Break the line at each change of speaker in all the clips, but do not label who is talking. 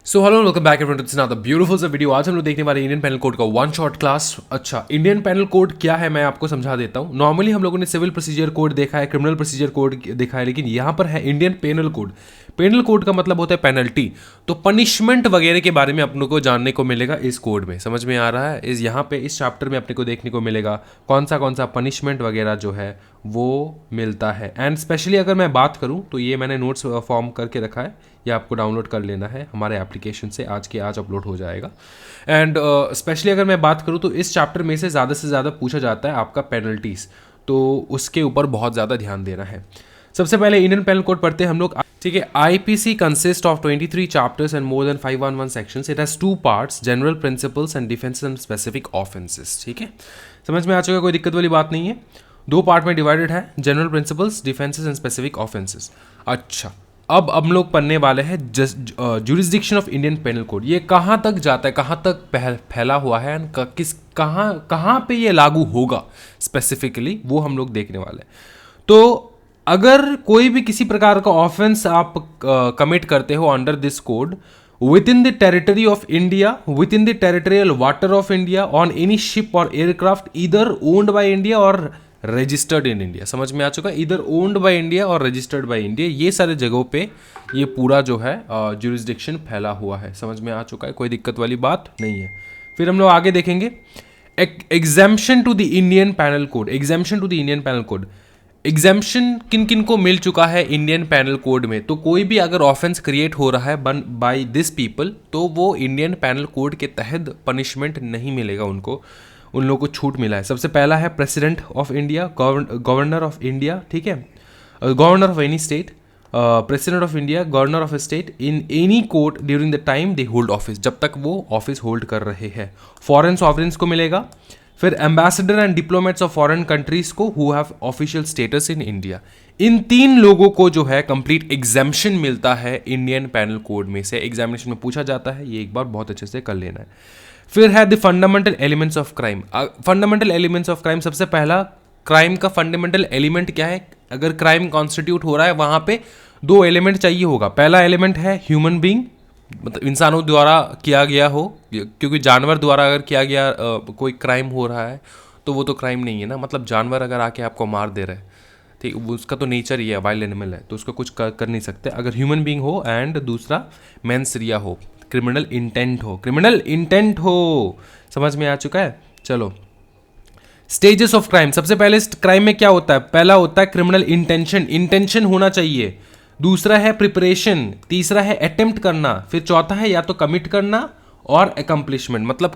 So hello welcome back everyone to this another beautiful सा video. आज हम लोग देखने वाले इंडियन पेनल कोड का वन शॉट क्लास। अच्छा, इंडियन पेनल कोड क्या है मैं आपको समझा देता हूँ। नॉर्मली हम लोगों ने सिविल प्रोसीजर कोड देखा है, क्रिमिनल प्रोसीजर कोड देखा है, लेकिन यहाँ पर है Indian penal code. Penal code का मतलब होता है पेनल्टी, तो पनिशमेंट वगैरह के बारे में अपने को जानने को मिलेगा इस कोड में। समझ में आ रहा है? इस यहाँ पे इस चैप्टर में अपने को देखने को मिलेगा कौन सा पनिशमेंट वगैरह जो है वो मिलता है। एंड स्पेशली अगर मैं बात करूँ तो ये मैंने नोट्स फॉर्म करके रखा है, ये आपको डाउनलोड कर लेना है हमारे एप्लीकेशन से, आज के आज अपलोड हो जाएगा। एंड स्पेशली अगर मैं बात करूँ तो इस चैप्टर में से ज़्यादा पूछा जाता है आपका पेनल्टीज़, तो उसके ऊपर बहुत ज़्यादा ध्यान देना है। सबसे पहले इंडियन पेनल कोड पढ़ते हैं हम लोग। ठीक है, IPC consist of 23 chapters and more than 511 sections. It has 2 parts, general principles and defence and specific offences. ठीक है, समझ में आ चुका, कोई दिक्कत वाली बात नहीं है। 2 पार्ट में डिवाइडेड है, general principles, defences and specific offences. अच्छा, अब हम लोग पढ़ने वाले हैं jurisdiction of Indian penal code. ये कहाँ तक जाता है, कहाँ तक फैला हुआ है, कहाँ पे ये लागू होगा स्पेसिफिकली, वो हम लोग देखने वाले हैं। तो अगर कोई भी किसी प्रकार का ऑफेंस आप कमिट करते हो under this code within the territory of India, within the territorial water of India, on any ship और aircraft either owned by India और रजिस्टर्ड इन इंडिया। समझ में आ चुका है, इधर ओन्ड बाय इंडिया और रजिस्टर्ड बाय इंडिया, ये सारे जगहों पे ये पूरा जो है जुरिस्डिक्शन फैला हुआ है। समझ में आ चुका है, कोई दिक्कत वाली बात नहीं है। फिर हम लोग आगे देखेंगे exemption to the Indian penal code. Exemption to the Indian penal code, exemption किन किन को मिल चुका है इंडियन पैनल कोड में। तो कोई भी अगर ऑफेंस क्रिएट हो रहा है बाय दिस पीपल, तो वो इंडियन पैनल कोड के तहत पनिशमेंट नहीं मिलेगा उनको, उन लोगों को छूट मिला है। सबसे पहला है president of India, governor of India, ठीक है, governor of any state, president of India, governor of A state in any court during the time they hold office, जब तक वो ऑफिस होल्ड कर रहे हैं। फॉरेन सॉवरेन्स को मिलेगा। फिर ambassador and diplomats of foreign countries को who have official status in India. इन 3 लोगों को जो है कंप्लीट एग्जाम्पशन मिलता है इंडियन पैनल कोड में से। एग्जामिनेशन में पूछा जाता है, ये एक बार बहुत अच्छे से कर लेना है। फिर है the fundamental elements of crime. Fundamental elements of crime, सबसे पहला क्राइम का फंडामेंटल एलिमेंट क्या है। अगर क्राइम कॉन्स्टिट्यूट हो रहा है वहां पे 2 एलिमेंट चाहिए होगा। पहला एलिमेंट है ह्यूमन बीइंग, मतलब इंसानों द्वारा किया गया हो, क्योंकि जानवर द्वारा अगर किया गया कोई क्राइम हो रहा है तो वो तो क्राइम नहीं है ना। मतलब जानवर अगर आके आपको मार दे रहा है, ठीक, उसका तो नेचर ही है, वाइल्ड एनिमल है, तो उसका कुछ कर नहीं सकते। अगर ह्यूमन बीइंग हो, एंड दूसरा मेंस रिया हो, क्रिमिनल इंटेंट हो, क्रिमिनल इंटेंट हो। समझ में आ चुका है? चलो, स्टेजेस ऑफ क्राइम। सबसे पहले क्राइम में क्या होता है, पहला होता है क्रिमिनल इंटेंशन, इंटेंशन होना चाहिए। दूसरा है प्रिपरेशन, तीसरा है अटेम्प्ट करना, फिर चौथा है या तो कमिट करना और अकम्पलिशमेंट, मतलब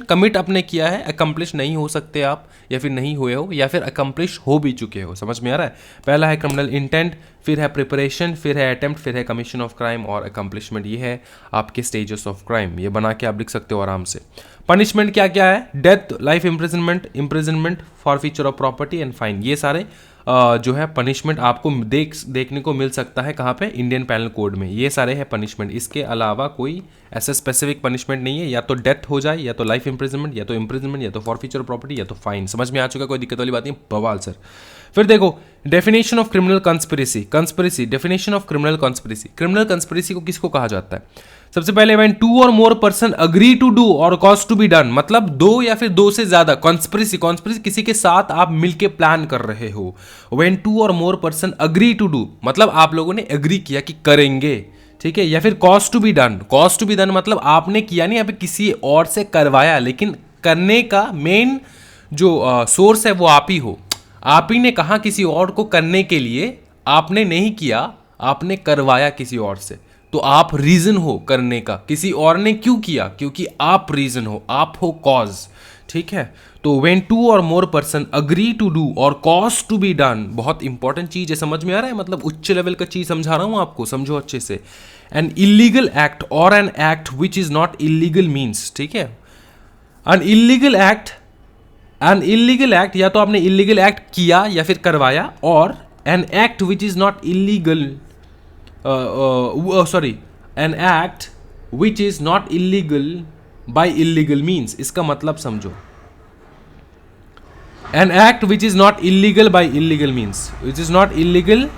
कमिट आपने किया है, अकम्पलिश नहीं हो सकते आप, या फिर नहीं हुए हो, या फिर अकम्पलिश हो भी चुके हो। समझ में आ रहा है? पहला है क्रिमिनल इंटेंट, फिर है प्रिपरेशन, फिर है अटेम्प्ट, फिर है कमीशन ऑफ क्राइम और अकम्पलिशमेंट। ये है आपके स्टेजेस ऑफ क्राइम, ये बना के आप लिख सकते हो आराम से। पनिशमेंट क्या क्या है, death, life imprisonment, forfeiture of property and fine. ये सारे जो है पनिशमेंट आपको देखने को मिल सकता है कहाँ पे, इंडियन पैनल कोड में। ये सारे हैं पनिशमेंट, इसके अलावा कोई ऐसा स्पेसिफिक पनिशमेंट नहीं है। या तो डेथ हो जाए, या तो लाइफ इम्प्रिजनमेंट, या तो इम्प्रिजनमेंट, या तो फॉरफीचर ऑफ प्रॉपर्टी, या तो फाइन। समझ में आ चुका, कोई दिक्कत वाली बात नहीं, बवाल सर। फिर देखो definition of criminal conspiracy, definition of criminal conspiracy. Criminal conspiracy को किसको कहा जाता है? सबसे पहले when 2 or more person agree to do or cause to be done, मतलब 2 या फिर 2 से ज्यादा, कॉन्स्पिरेसी किसी के साथ आप मिलके प्लान कर रहे हो। When 2 or more person agree to do, मतलब आप लोगों ने एग्री किया कि करेंगे, ठीक है। या फिर कॉज टू बी डन, मतलब आपने किया नहीं, यहाँ पे किसी और से करवाया, लेकिन करने का मेन जो सोर्स है वो आप ही हो। आप ही ने कहा किसी और को करने के लिए, आपने नहीं किया, आपने करवाया किसी और से, तो आप रीजन हो करने का। किसी और ने क्यों किया, क्योंकि आप रीजन हो, आप हो कॉज, ठीक है। तो when 2 or more person agree to do or cause to be done, बहुत इंपॉर्टेंट चीज है, समझ में आ रहा है? मतलब उच्च लेवल का चीज समझा रहा हूं आपको, समझो अच्छे से। एन इलीगल एक्ट और an act which is not illegal means, ठीक है। एन इलीगल एक्ट या तो आपने इलीगल एक्ट किया या फिर करवाया, और an act which is not illegal, an act which is not illegal by illegal means. इसका मतलब समझो, an act which is not illegal by illegal means, which is not illegal,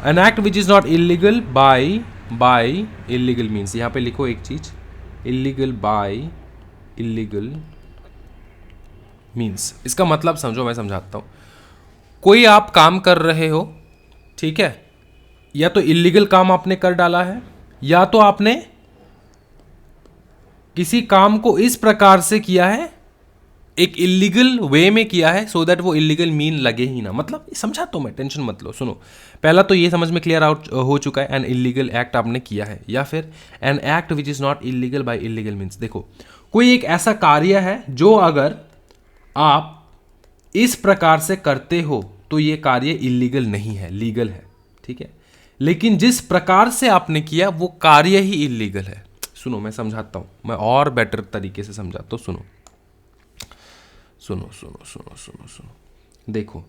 an act which is not illegal by by illegal means, यहाँ पे लिखो एक चीज, illegal by illegal means, इसका मतलब समझो, मैं समझाता हूँ। कोई आप काम कर रहे हो, ठीक है, या तो इलीगल काम आपने कर डाला है, या तो आपने किसी काम को इस प्रकार से किया है, एक इलीगल वे में किया है, सो दैट वो इलीगल मीन लगे ही ना। मतलब समझाता हूँ मैं, टेंशन मत लो। सुनो, पहला तो ये समझ में क्लियर आउट हो चुका है, एन इलीगल एक्ट आपने किया है, या फिर an act which is not illegal by illegal means. देखो, कोई एक ऐसा कार्य है जो अगर आप इस प्रकार से करते हो तो ये कार्य इलीगल नहीं है, लीगल है, ठीक है। लेकिन जिस प्रकार से आपने किया वो कार्य ही इलीगल है। सुनो, मैं समझाता हूं, मैं और बेटर तरीके से समझाता हूं। सुनो सुनो सुनो सुनो सुनो सुनो, देखो,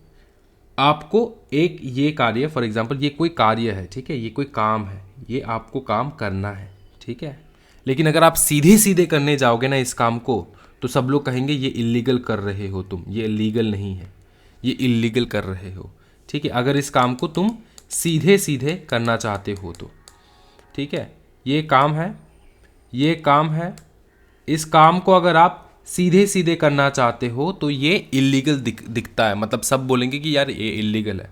आपको एक ये कार्य, फॉर एग्जांपल ये कोई कार्य है, ठीक है, ये कोई काम है, ये आपको काम करना है, ठीक है। लेकिन अगर आप सीधे सीधे करने जाओगे ना इस काम को, तो सब लोग कहेंगे ये इलीगल कर रहे हो तुम, ये लीगल नहीं है, ये इलीगल कर रहे हो, ठीक है। अगर इस काम को तुम सीधे सीधे करना चाहते हो तो, ठीक है, ये काम है, ये काम है, इस काम को अगर आप सीधे सीधे करना चाहते हो तो ये इलीगल दिखता है, मतलब सब बोलेंगे कि यार ये इलीगल है।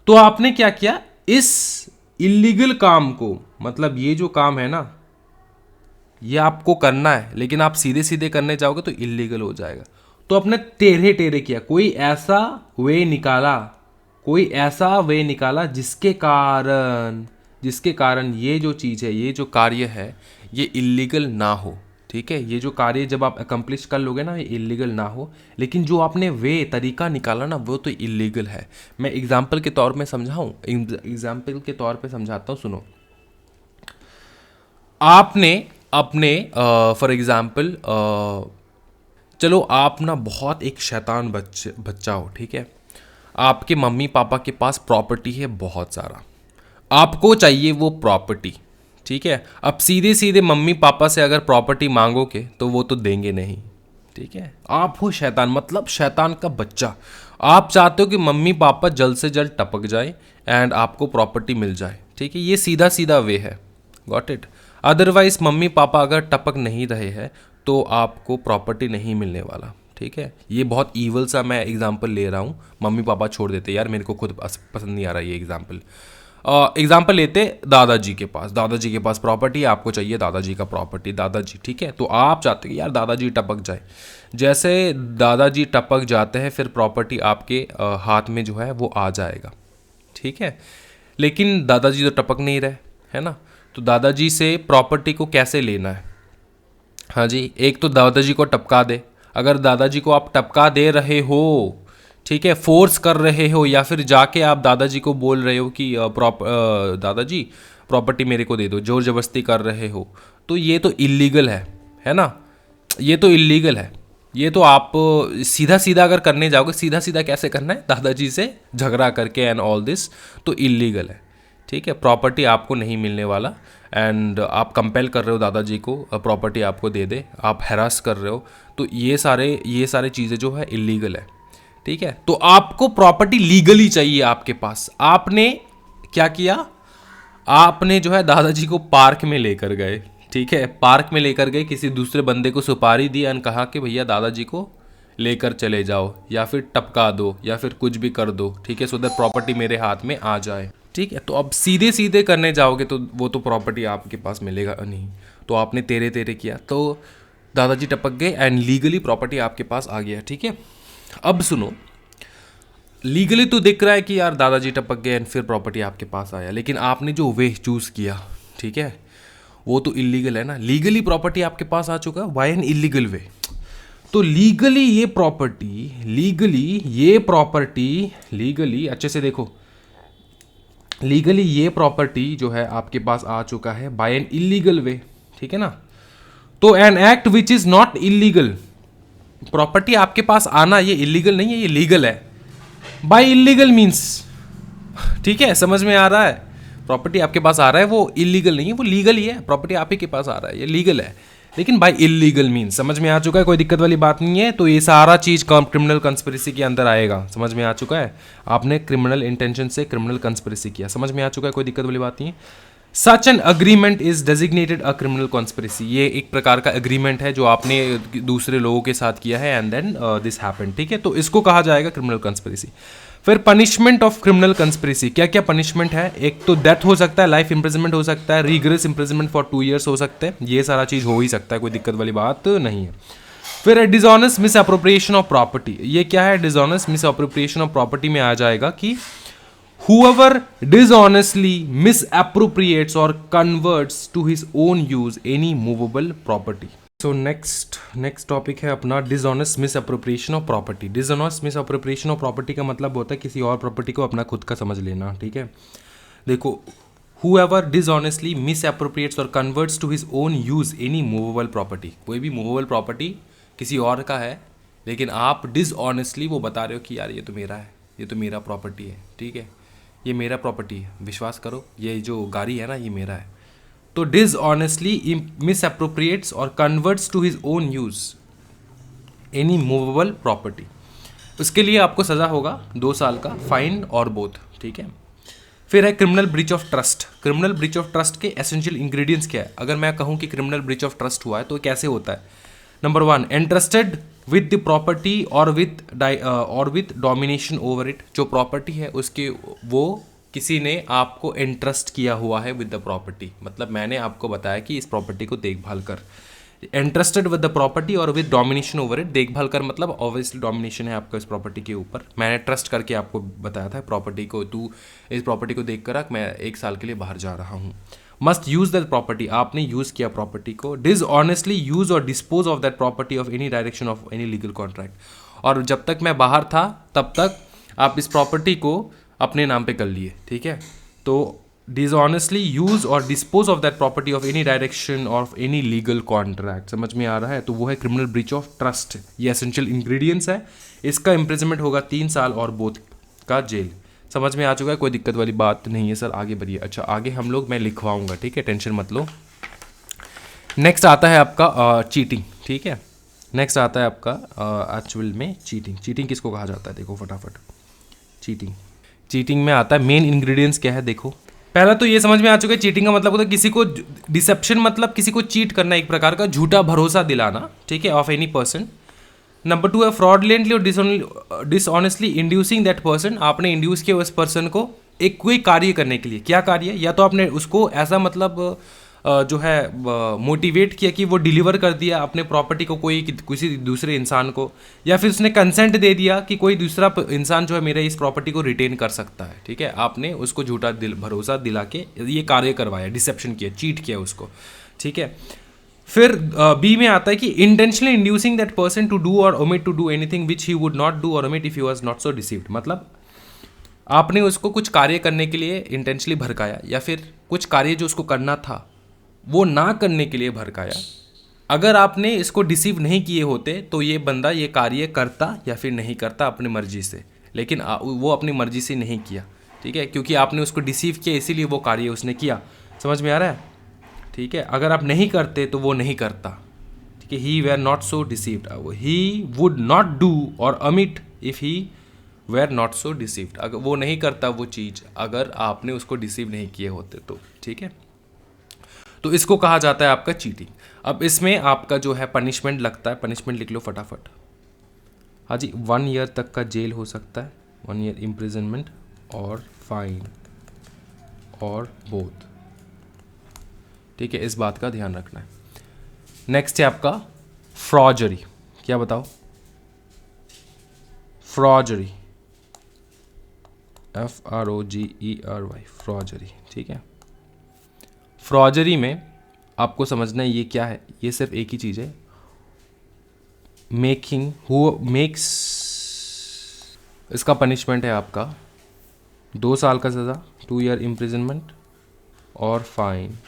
तो आपने क्या किया, इस इलीगल काम को, मतलब ये जो काम है ना, ये आपको करना है, लेकिन आप सीधे सीधे करने जाओगे तो इलीगल हो जाएगा। तो आपने टेढ़े टेढ़े किया, कोई ऐसा वे निकाला, कोई ऐसा वे निकाला जिसके कारण ये जो चीज़ है, ये जो कार्य है, ये इलीगल ना हो, ठीक है। ये जो कार्य जब आप अकम्प्लिश कर लोगे ना, ये इलीगल ना हो, लेकिन जो आपने वे तरीका निकाला ना, वो तो इलीगल है। मैं एग्जाम्पल के तौर में समझाऊं, एग्जाम्पल के तौर पे समझाता हूँ। सुनो, आपने अपने फॉर एग्जाम्पल, चलो आप ना बहुत एक शैतान बच्चा हो, ठीक है। आपके मम्मी पापा के पास प्रॉपर्टी है बहुत सारा, आपको चाहिए वो प्रॉपर्टी, ठीक है। अब सीधे सीधे मम्मी पापा से अगर प्रॉपर्टी मांगोगे तो वो तो देंगे नहीं, ठीक है। आप हो शैतान, मतलब शैतान का बच्चा, आप चाहते हो कि मम्मी पापा जल्द से जल्द टपक जाए एंड आपको प्रॉपर्टी मिल जाए, ठीक है। ये सीधा सीधा वे है, got it. Otherwise mummy papa अगर टपक नहीं रहे हैं तो आपको प्रॉपर्टी नहीं मिलने वाला, ठीक है। ये बहुत ईवल सा मैं एग्जाम्पल ले रहा हूँ, मम्मी पापा छोड़ देते, यार मेरे को खुद पसंद नहीं आ रहा ये एग्जाम्पल। एग्जाम्पल लेते दादाजी के पास प्रॉपर्टी है, आपको चाहिए दादाजी का प्रॉपर्टी, दादाजी, ठीक है। तो आप चाहते हो कि यार दादाजी टपक जाए, जैसे दादाजी टपक जाते हैं फिर प्रॉपर्टी आपके हाथ में जो है वो आ जाएगा, ठीक है। लेकिन दादाजी तो टपक नहीं रहे, है ना। तो दादाजी से प्रॉपर्टी को कैसे लेना है? हाँ जी, एक तो दादाजी को टपका दे, अगर दादाजी को आप टपका दे रहे हो, ठीक है, फोर्स कर रहे हो, या फिर जाके आप दादाजी को बोल रहे हो कि दादाजी प्रॉपर्टी मेरे को दे दो, जोर जबरदस्ती कर रहे हो, तो ये तो इलीगल है ना, ये तो इलीगल है। ये तो आप सीधा सीधा अगर करने जाओगे, सीधा सीधा कैसे करना है, दादाजी से झगड़ा करके एंड ऑल दिस, तो इलीगल है, ठीक है। प्रॉपर्टी आपको नहीं मिलने वाला, एंड आप कंपेल कर रहे हो दादाजी को प्रॉपर्टी आपको दे दे, आप हैरास कर रहे हो, तो ये सारे चीज़ें जो है इलीगल है, ठीक है। तो आपको प्रॉपर्टी लीगली चाहिए आपके पास। आपने क्या किया, आपने जो है दादाजी को पार्क में लेकर गए, ठीक है, पार्क में लेकर गए, किसी दूसरे बंदे को सुपारी दी एंड कहा कि भैया दादाजी को लेकर चले जाओ, या फिर टपका दो, या फिर कुछ भी कर दो, ठीक है, सो दैट प्रॉपर्टी मेरे हाथ में आ जाए, ठीक है। तो अब सीधे सीधे करने जाओगे तो वो तो प्रॉपर्टी आपके पास मिलेगा नहीं, तो आपने तेरे तेरे किया, तो दादाजी टपक गए एंड लीगली प्रॉपर्टी आपके पास आ गया, ठीक है। अब सुनो, लीगली तो दिख रहा है कि यार दादाजी टपक गए एंड फिर प्रॉपर्टी आपके पास आया, लेकिन आपने जो वे चूज़ किया, ठीक है, वो तो इलीगल है ना। लीगली प्रॉपर्टी आपके पास आ चुका है, वाई एन इलीगल वे। तो लीगली अच्छे से देखो, लीगली ये प्रॉपर्टी जो है आपके पास आ चुका है बाय एन इलीगल वे, ठीक है ना। तो N act which is not illegal, property आपके पास आना ये इलीगल नहीं है, ये लीगल है। बाय इलीगल मीन्स, ठीक है, समझ में आ रहा है, प्रॉपर्टी आपके पास आ रहा है वो इलीगल नहीं है, वो लीगल ही है। प्रॉपर्टी आप ही के पास आ रहा है, ये लीगल है, लेकिन बाय इलीगल मीन्स, समझ में आ चुका है, कोई दिक्कत वाली बात नहीं है। तो ये सारा चीज़ क्रिमिनल कंस्पिरेसी के अंदर आएगा, समझ में आ चुका है। आपने क्रिमिनल इंटेंशन से क्रिमिनल कंस्पिरेसी किया, समझ में आ चुका है, कोई दिक्कत वाली बात नहीं है। Such an agreement is designated a criminal conspiracy, ये एक प्रकार का अग्रीमेंट है जो आपने दूसरे लोगों के साथ किया है एंड देन दिस हैपेंड, ठीक है, तो इसको कहा जाएगा क्रिमिनल कॉन्स्पिरेसी। फिर पनिशमेंट ऑफ क्रिमिनल कंस्पिरेसी, क्या क्या पनिशमेंट है, एक तो डेथ हो सकता है, लाइफ इंप्रिजनमेंट हो सकता है, रिग्रेस इंप्रिजनमेंट फॉर 2 years हो सकते हैं, ये सारा चीज़ हो ही सकता है, कोई दिक्कत वाली बात नहीं है। फिर है dishonest miss appropriation of property, ये क्या है, dishonest miss appropriation of property में आ जाएगा कि whoever dishonestly misappropriates or converts to his own use any movable property। So next topic है अपना dishonest miss appropriation of property. Dishonest miss appropriation of property का मतलब होता है किसी और प्रॉपर्टी को अपना खुद का समझ लेना, ठीक है। देखो, whoever dishonestly misappropriates or converts to his own use any movable property, कोई भी मूवेबल प्रॉपर्टी किसी और का है लेकिन आप डिसऑनेस्टली वो बता रहे हो कि यार ये तो मेरा है, ये तो मेरा प्रॉपर्टी है, ठीक है, ये मेरा प्रॉपर्टी है, विश्वास करो ये जो गाड़ी है ना ये मेरा है, तो dishonestly misappropriates or converts to his own use any movable property, उसके लिए आपको सज़ा होगा 2 साल का, फाइन और बोथ, ठीक है। फिर है criminal breach of trust. Criminal breach of trust के एसेंशियल इंग्रेडिएंट्स क्या है, अगर मैं कहूँ कि क्रिमिनल ब्रीच ऑफ ट्रस्ट हुआ है तो कैसे होता है। Number 1, entrusted with the property और विद डोमिनेशन ओवर इट, जो प्रॉपर्टी है उसके वो किसी ने आपको एंट्रस्ट किया हुआ है विद द प्रॉपर्टी, मतलब मैंने आपको बताया कि इस प्रॉपर्टी को देखभाल कर, एंट्रस्टेड विद द प्रॉपर्टी और विद डोमिनेशन ओवर इट, देखभाल कर मतलब ऑब्वियसली डोमिनेशन है आपका इस प्रॉपर्टी के ऊपर, मैंने ट्रस्ट करके आपको बताया था प्रॉपर्टी को, तू इस प्रॉपर्टी को देख कर रख, मैं 1 साल के लिए बाहर जा रहा हूँ। मस्ट यूज दैट प्रॉपर्टी, आपने यूज़ किया प्रॉपर्टी को, डिसऑनेस्टली यूज और dispose of that property of any direction of any legal contract, और जब तक मैं बाहर था तब तक आप इस प्रॉपर्टी को अपने नाम पे कर लिए, ठीक है। तो डिसऑनेस्टली यूज और dispose of that property of any direction of any legal contract, समझ में आ रहा है, तो वो है क्रिमिनल ब्रीच ऑफ ट्रस्ट, ये एसेंशियल इंग्रेडिएंट्स है, इसका इम्प्रिजनमेंट होगा 3 साल और बोथ का जेल। समझ में आ चुका है, कोई दिक्कत वाली बात नहीं है सर, आगे बढ़िए। अच्छा आगे हम लोग मैं लिखवाऊंगा, ठीक है, टेंशन मत लो। नेक्स्ट आता है आपका चीटिंग, ठीक है, नेक्स्ट आता है आपका एक्चुअल में चीटिंग। चीटिंग किसको कहा जाता है, देखो फटाफट, चीटिंग में आता है मेन इंग्रेडिएंट्स क्या है, देखो पहला तो ये समझ में आ चुका है चीटिंग का मतलब होता है किसी को डिसेप्शन, मतलब किसी को चीट करना, एक प्रकार का झूठा भरोसा दिलाना, ठीक है, ऑफ एनी पर्सन। नंबर 2 है फ्रॉडलेंटली और डिसऑनेस्टली इंड्यूसिंग दैट पर्सन, आपने इंड्यूस किया उस पर्सन को एक कोई कार्य करने के लिए, क्या कार्य, या तो आपने उसको ऐसा मतलब जो है मोटिवेट किया कि वो डिलीवर कर दिया अपने प्रॉपर्टी को कोई किसी दूसरे इंसान को, या फिर उसने कंसेंट दे दिया कि कोई दूसरा इंसान जो है मेरे इस प्रॉपर्टी को रिटेन कर सकता है, ठीक है, आपने उसको झूठा भरोसा दिला के ये कार्य करवाया, डिसेप्शन किया, चीट किया उसको, ठीक है। फिर बी में आता है कि intentionally inducing that person to do और omit to do anything which he would not do और omit if he was not so deceived, मतलब आपने उसको कुछ कार्य करने के लिए इंटेंशनली भड़काया, या फिर कुछ कार्य जो उसको करना था वो ना करने के लिए भड़काया। अगर आपने इसको डिसीव नहीं किए होते तो ये बंदा ये कार्य करता या फिर नहीं करता अपनी मर्जी से, लेकिन वो अपनी मर्जी से नहीं किया, ठीक है, क्योंकि आपने उसको डिसीव किया इसीलिए वो कार्य उसने किया। समझ में आ रहा है, ठीक है। अगर आप नहीं करते तो वो नहीं करता, ठीक है। He were not so deceived, he would not do और omit if he were not so deceived, अगर वो नहीं करता वो चीज़ अगर आपने उसको डिसीव नहीं किए होते तो, ठीक है। तो इसको कहा जाता है आपका चीटिंग। अब इसमें आपका जो है पनिशमेंट लगता है, पनिशमेंट लिख लो फटाफट। हाँ जी, 1 year तक का जेल हो सकता है, 1 year इम्प्रिजनमेंट और फाइन और बोथ, ठीक है, इस बात का ध्यान रखना है। नेक्स्ट है आपका फ्रॉजरी, क्या बताओ, फ्रॉजरी, FROGERY, फ्रॉजरी, ठीक है। फ्रॉजरी में आपको समझना है ये क्या है, ये सिर्फ एक ही चीज़ है, मेक्स, इसका पनिशमेंट है आपका 2 साल का सज़ा, 2 year इम्प्रिजनमेंट और फाइन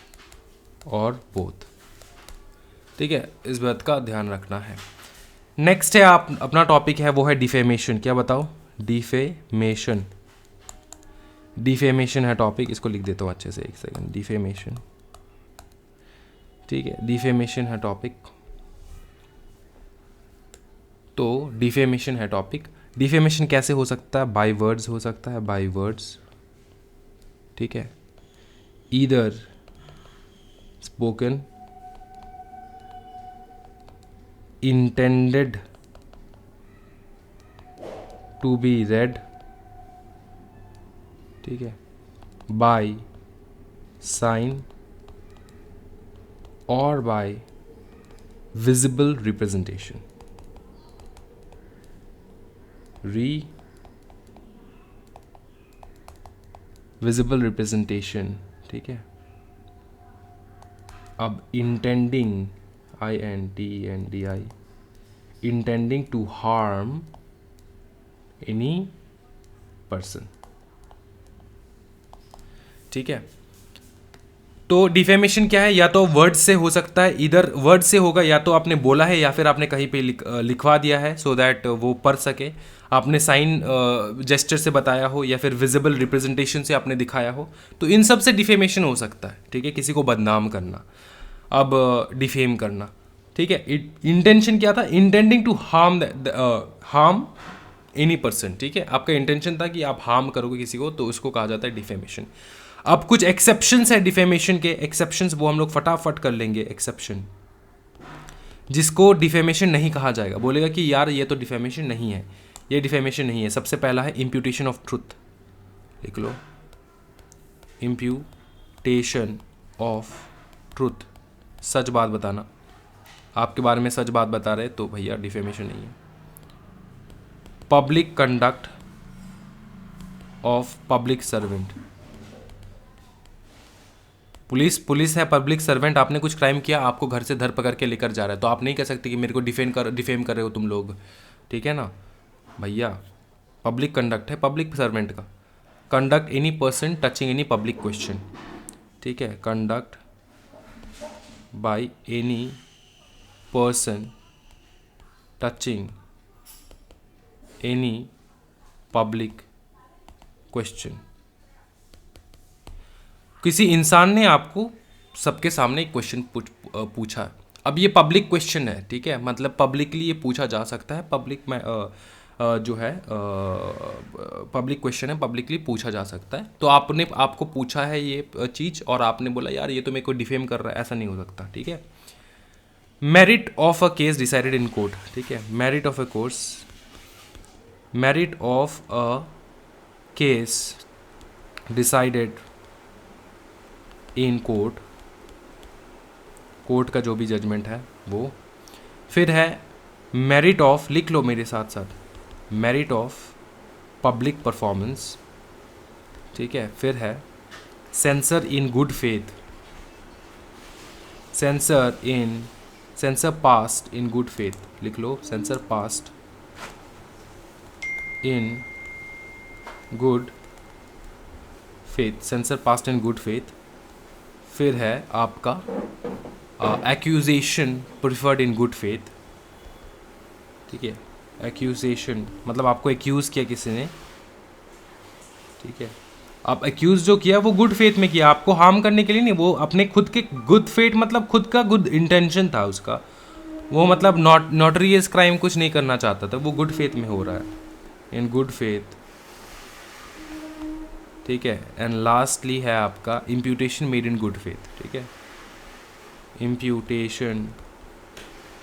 और बोथ, ठीक है, इस बात का ध्यान रखना है। नेक्स्ट है आप अपना टॉपिक है वो है डिफेमेशन, क्या बताओ, डिफेमेशन, डिफेमेशन है टॉपिक, इसको लिख देता हूँ अच्छे से, 1 सेकंड, डिफेमेशन, ठीक है, डिफेमेशन है टॉपिक, तो डिफेमेशन है टॉपिक। डिफेमेशन कैसे हो सकता है, बाय वर्ड्स हो सकता है, बाय वर्ड्स, ठीक है, either spoken, intended to be read, ठीक है, by sign or by visible representation, visible representation, ठीक है। अब intending, INTENDI, intending to harm any person, ठीक है। तो डिफेमेशन क्या है, या तो वर्ड से हो सकता है, इधर वर्ड से होगा, या तो आपने बोला है या फिर आपने कहीं पे लिखवा दिया है सो दैट वो पढ़ सके, आपने साइन जेस्चर से बताया हो या फिर विजिबल रिप्रेजेंटेशन से आपने दिखाया हो, तो इन सब से डिफेमेशन हो सकता है, ठीक है। किसी को बदनाम करना, अब डिफेम करना, ठीक है। इंटेंशन क्या था, intending to harm any person, ठीक है। आपका इंटेंशन था कि आप हार्म करोगे किसी को, तो उसको कहा जाता है डिफेमेशन। अब कुछ एक्सेप्शंस है डिफेमेशन के, एक्सेप्शंस वो हम लोग फटाफट कर लेंगे। एक्सेप्शन जिसको डिफेमेशन नहीं कहा जाएगा, बोलेगा कि यार ये तो डिफेमेशन नहीं है, ये डिफेमेशन नहीं है। सबसे पहला है इम्प्यूटेशन ऑफ ट्रुथ, लिख लो, इम्प्यूटेशन ऑफ ट्रुथ, सच बात बताना, आपके बारे में सच बात बता रहे तो भैया डिफेमेशन नहीं है। Public conduct of public servant, police है पब्लिक सर्वेंट, आपने कुछ क्राइम किया, आपको घर से धर पकड़ के लेकर जा रहा है, तो आप नहीं कह सकते कि मेरे को डिफेम कर रहे हो तुम लोग, ठीक है ना भैया। पब्लिक कंडक्ट है पब्लिक सर्वेंट का, conduct any person touching any public question, ठीक है। Conduct by any person touching any public question, किसी इंसान ने आपको सबके सामने एक क्वेश्चन पूछा, अब ये पब्लिक क्वेश्चन है, ठीक है, मतलब पब्लिकली ये पूछा जा सकता है, पब्लिक में जो है पब्लिक क्वेश्चन है, पब्लिकली पूछा जा सकता है। तो आपको पूछा है ये चीज़ और आपने बोला यार ये तो मेरे को डिफेम कर रहा है, ऐसा नहीं हो सकता, ठीक है। Merit of a case decided in court, ठीक है, merit of a case decided in court, court का जो भी जजमेंट है वो। फिर है मेरिट ऑफ, लिख लो मेरे साथ साथ, मेरिट ऑफ पब्लिक परफॉर्मेंस, ठीक है। फिर है censure in good faith, censure passed in good faith, लिख लो, censure passed in good faith, censure passed in good faith. फिर है आपका accusation preferred in good faith, ठीक है। एक्यूजेशन मतलब आपको एक्यूज़ किया किसी ने, ठीक है, आप एक्यूज़ जो किया वो गुड फेथ में किया, आपको हार्म करने के लिए नहीं, वो अपने खुद के गुड फेथ मतलब खुद का गुड इंटेंशन था उसका, वो मतलब नॉटरियस क्राइम कुछ नहीं करना चाहता था, वो गुड फेथ में हो रहा है, इन गुड फेथ, ठीक है। एंड लास्टली है आपका imputation made in good faith, ठीक है, imputation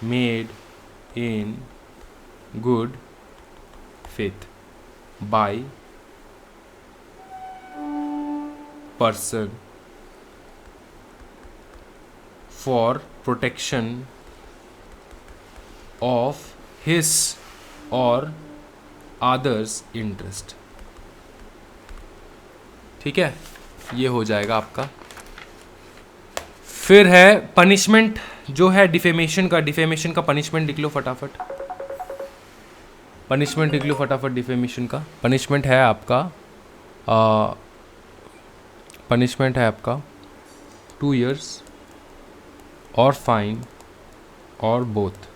made in good faith by person for protection of his और अदर्स इंटरेस्ट, ठीक है, ये हो जाएगा आपका। फिर है पनिशमेंट जो है डिफेमेशन का पनिशमेंट लिख लो फटाफट, पनिशमेंट लिख लो फटाफट डिफेमेशन का। पनिशमेंट है आपका 2 years और फाइन और बोथ।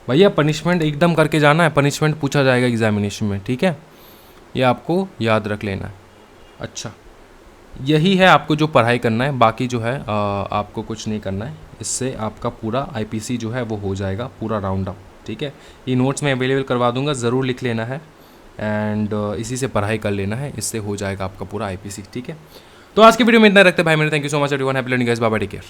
भैया पनिशमेंट एकदम करके जाना है, पनिशमेंट पूछा जाएगा एग्जामिनेशन में, ठीक है, ये आपको याद रख लेना है। अच्छा, यही है आपको जो पढ़ाई करना है, बाकी जो है आपको कुछ नहीं करना है, इससे आपका पूरा आईपीसी जो है वो हो जाएगा पूरा राउंड अप, ठीक है। ये नोट्स मैं अवेलेबल करवा दूंगा, ज़रूर लिख लेना है एंड इसी से पढ़ाई कर लेना है, इससे हो जाएगा आपका पूरा आईपीसी, ठीक है। तो आज की वीडियो में इतना रखते हैं भाई मेरे, thank you so much everyone, happy learning guys, bye bye, take care.